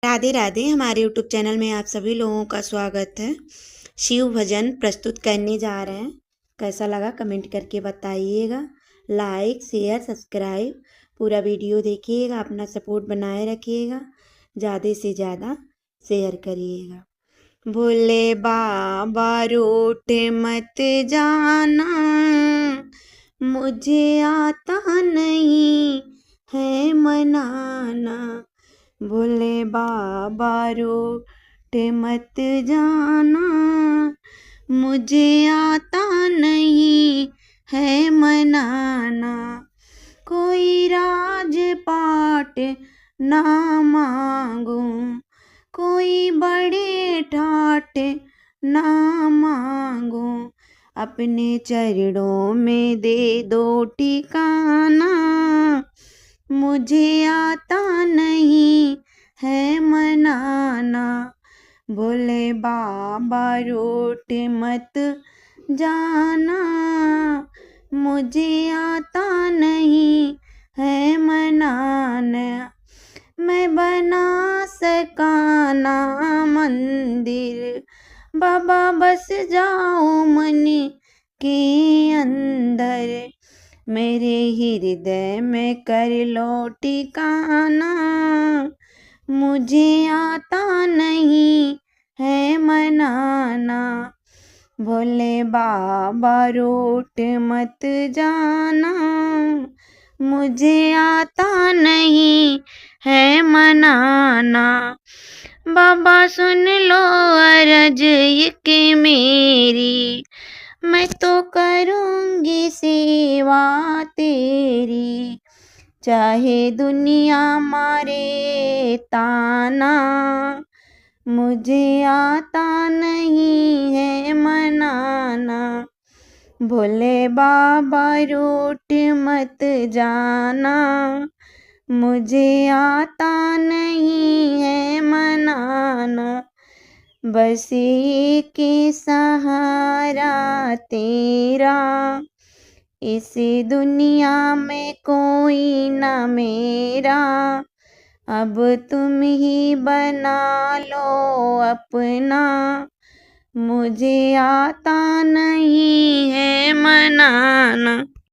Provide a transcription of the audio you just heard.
राधे राधे। हमारे YouTube channel में आप सभी लोगों का स्वागत है। शिव भजन प्रस्तुत करने जा रहे हैं। कैसा लगा कमेंट करके बताइएगा। लाइक शेयर सब्सक्राइब पूरा वीडियो देखिएगा, अपना सपोर्ट बनाए रखिएगा, ज़्यादा से ज़्यादा शेयर करिएगा। भोले बाबा रूठ मत जाना, मुझे आता नहीं है मनाना। भोले बाबा रूठ मत जाना, मुझे आता नहीं है मनाना। कोई राजपाट ना मांगूं, कोई बड़े ठाट ना मांगूं, अपने चरणों में दे दो ठिकाना। मुझे आता नहीं है मनाना। भोले बाबा रूठ मत जाना, मुझे आता नहीं है मनाना। मैं बना सका ना मंदिर, बाबा बस जाओ मन के अंदर। मेरे हृदय में कर लो ठिकाना, मुझे आता नहीं है मनाना। भोले बाबा रूठ मत जाना, मुझे आता नहीं है मनाना। बाबा सुन लो अरज एक मेरी, मैं तो करूँगी सेवा तेरी। चाहे दुनिया मारे ताना, मुझे आता नहीं है मनाना। भोले बाबा रूठ मत जाना, मुझे आता नहीं है मनाना। बस एक सहारा तेरा, इस दुनिया में कोई न मेरा। अब तुम ही बना लो अपना, मुझे आता नहीं है मनाना।